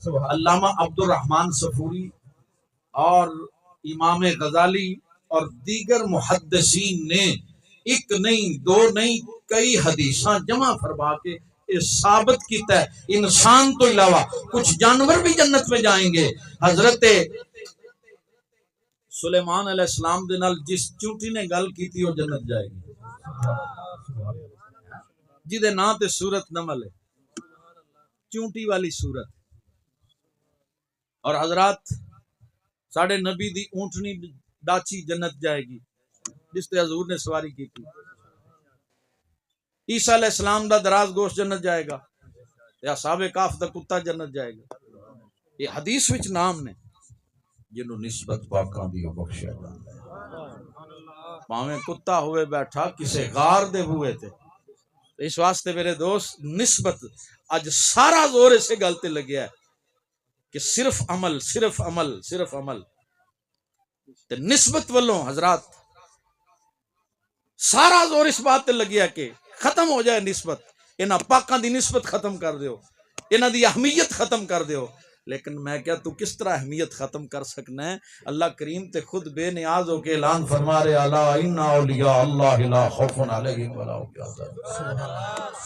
علامہ عبد الرحمن صفوری اور امام غزالی اور دیگر محدثین نے ایک نہیں دو نہیں کئی حدیثاں جمع فرما کے یہ ثابت کیتا ہے انسان تو علاوہ کچھ جانور بھی جنت میں جائیں گے۔ حضرت سلیمان علیہ السلام دے نال جس چونٹی نے گل کی تھی وہ جنت جائے گی، جدے نا تے سورت نمل ہے، چونٹی والی سورت۔ اور حضرات ساڑھے نبی دی اونٹنی ڈاچی جنت جائے گی جس تے حضور نے سواری کی تھی۔ عیسیٰ علیہ السلام دا دراز گوشت جنت جائے گا، یا اصحاب کہف دا کتا جنت جائے گا۔ یہ حدیث وچ نام نے جنہوں نسبت پاکاں دی بخشے پاویں کتا ہوئے بیٹھا کسے غار دے ہوئے تھے۔ اس واسطے میرے دوست نسبت اج سارا زور اسے گلتے لگیا ہے کہ صرف عمل صرف عمل صرف عمل تے نسبت والوں حضرات سارا زور اس بات تے لگیا کہ ختم ہو جائے نسبت، انہاں پاکاں دی نسبت ختم کر دیو، انہاں دی اہمیت ختم کر دیو۔ لیکن میں کیا تو کس طرح اہمیت ختم کر سکنا ہے؟ اللہ کریم تے خود بے نیاز ہو کے اعلان فرما رہے الا ان اولیاء اللہ لا خوف علیہم ولا هم یحزنون۔